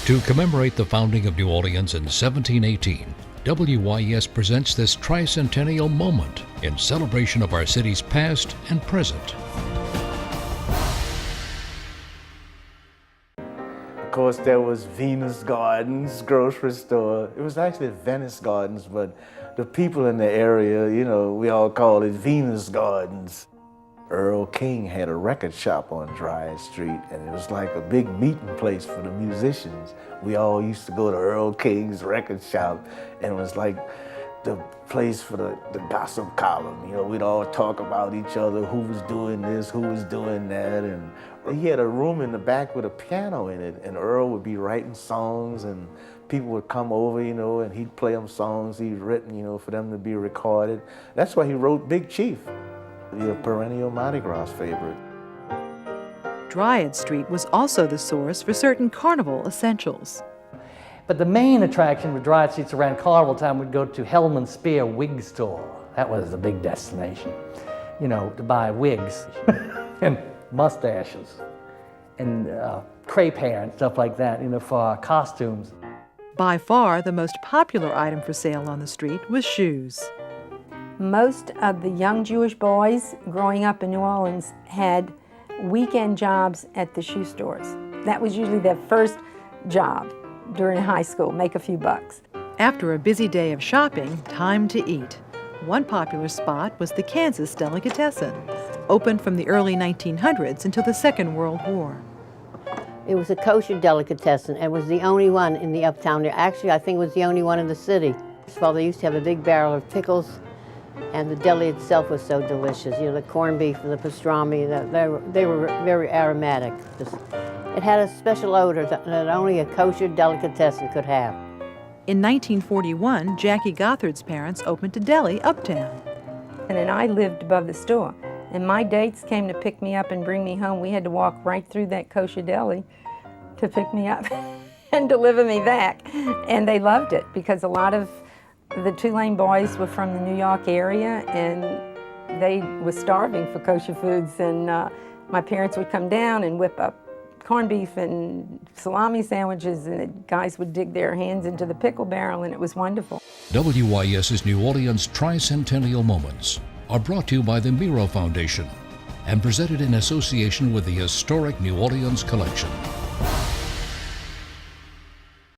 To commemorate the founding of New Orleans in 1718, WYES presents this Tricentennial moment in celebration of our city's past and present. Of course, there was Venus Gardens grocery store. It was actually Venice Gardens, but the people in the area, we all called it Venus Gardens. Earl King had a record shop on Dryades Street, and it was like a big meeting place for the musicians. We all used to go to Earl King's record shop, and it was like the place for the gossip column. We'd all talk about each other, who was doing this, who was doing that, and he had a room in the back with a piano in it, and Earl would be writing songs, and people would come over, and he'd play them songs he'd written, for them to be recorded. That's why he wrote Big Chief, a perennial Mardi Gras favorite. Dryades Street was also the source for certain carnival essentials. But the main attraction with Dryades Streets around carnival time would go to Hellman Spear Wig Store. That was the big destination, to buy wigs and mustaches and crepe hair and stuff like that, for our costumes. By far, the most popular item for sale on the street was shoes. Most of the young Jewish boys growing up in New Orleans had weekend jobs at the shoe stores. That was usually their first job during high school, make a few bucks. After a busy day of shopping, time to eat. One popular spot was the Kansas Delicatessen, opened from the early 1900s until the Second World War. It was a kosher delicatessen. It was the only one in the uptown there. Actually, I think it was the only one in the city. First of all, they used to have a big barrel of pickles, and the deli itself was so delicious. The corned beef and the pastrami, they were very aromatic. It had a special odor that only a kosher delicatessen could have. In 1941, Jackie Gothard's parents opened a deli uptown. And then I lived above the store. And my dates came to pick me up and bring me home. We had to walk right through that kosher deli to pick me up and deliver me back. And they loved it because a lot of the Tulane boys were from the New York area, and they were starving for kosher foods. And my parents would come down and whip up corned beef and salami sandwiches, and the guys would dig their hands into the pickle barrel, and it was wonderful. WYES's New Orleans Tricentennial Moments are brought to you by the Miro Foundation and presented in association with the historic New Orleans Collection.